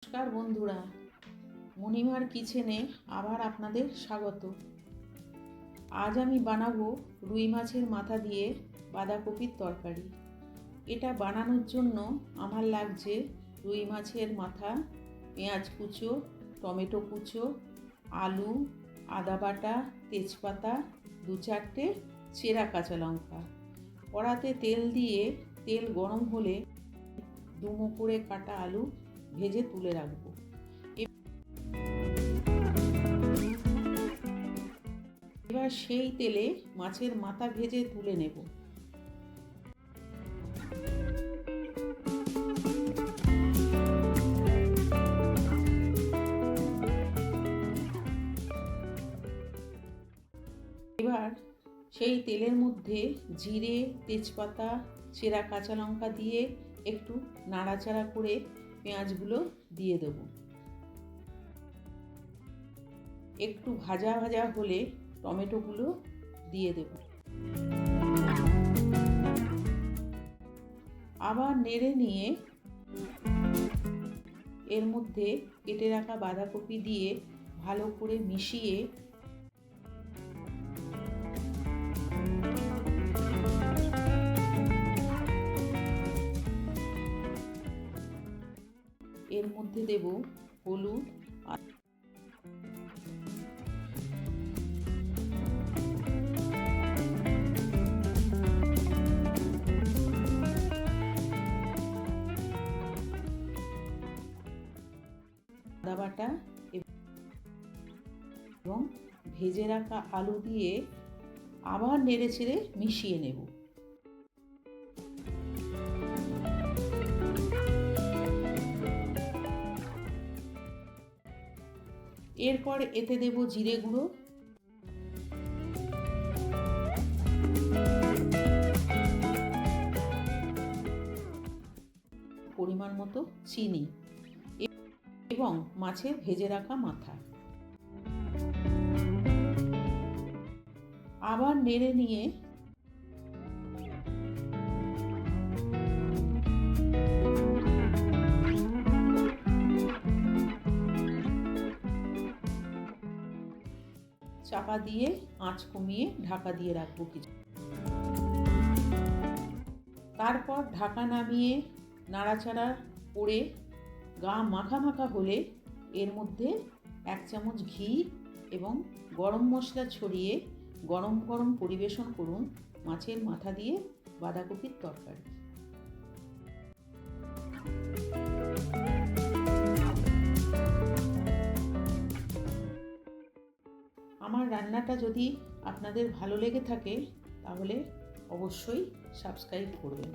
নমস্কার বন্ধুরা, মণিমার কিচেনে আবার আপনাদের স্বাগত। আজ আমি বানাবো রুই মাছের মাথা দিয়ে বাঁধাকপির তরকারি। এটা বানানোর জন্য আমার লাগছে রুই মাছের মাথা, পেঁয়াজ কুচো, টমেটো কুচো, আলু, আদা বাটা, তেজপাতা, 2-4টে চেরা কাঁচা লঙ্কা। কড়াতে তেল দিয়ে তেল গরম হলে ডুমো করে কাটা আলু ভেজে তুলে রাখবো। এবার সেই তেলে মাছের মাথা ভেজে তুলে নেব। এবার সেই তেলের মধ্যে জিরে, তেজপাতা, চেরা কাঁচা লঙ্কা দিয়ে একটু নাড়াচাড়া করে পেঁয়াজগুলো দিয়ে দেব। একটু ভাজা ভাজা হলে টমেটোগুলো দিয়ে দেব। আবার নেড়ে নিয়ে এর মধ্যে কেটে রাখা বাঁধাকপি দিয়ে ভালো করে মিশিয়ে এর মধ্যে দেব হলুদ আর আদা বাটা এবং ভেজে রাখা আলু দিয়ে আবার নেড়ে চেড়ে মিশিয়ে নেব। এরপর এতে দেব জিরে গুঁড়ো, পরিমাণ মতো চিনি এবং মাছের ভেজে রাখা মাথা। আবার নেড়ে নিয়ে চাপা দিয়ে আঁচ কমিয়ে ঢাকা দিয়ে রাখবো কিছু। তারপর ঢাকা নামিয়ে নাড়াচাড়া করে গা মাখা মাখা হলে এর মধ্যে 1 চামচ ঘি এবং গরম মশলা ছড়িয়ে গরম গরম পরিবেশন করুন মাছের মাথা দিয়ে বাঁধাকপির তরকারি। আমার রান্নাটা যদি আপনাদের ভালো লেগে থাকে তাহলে অবশ্যই সাবস্ক্রাইব করবেন।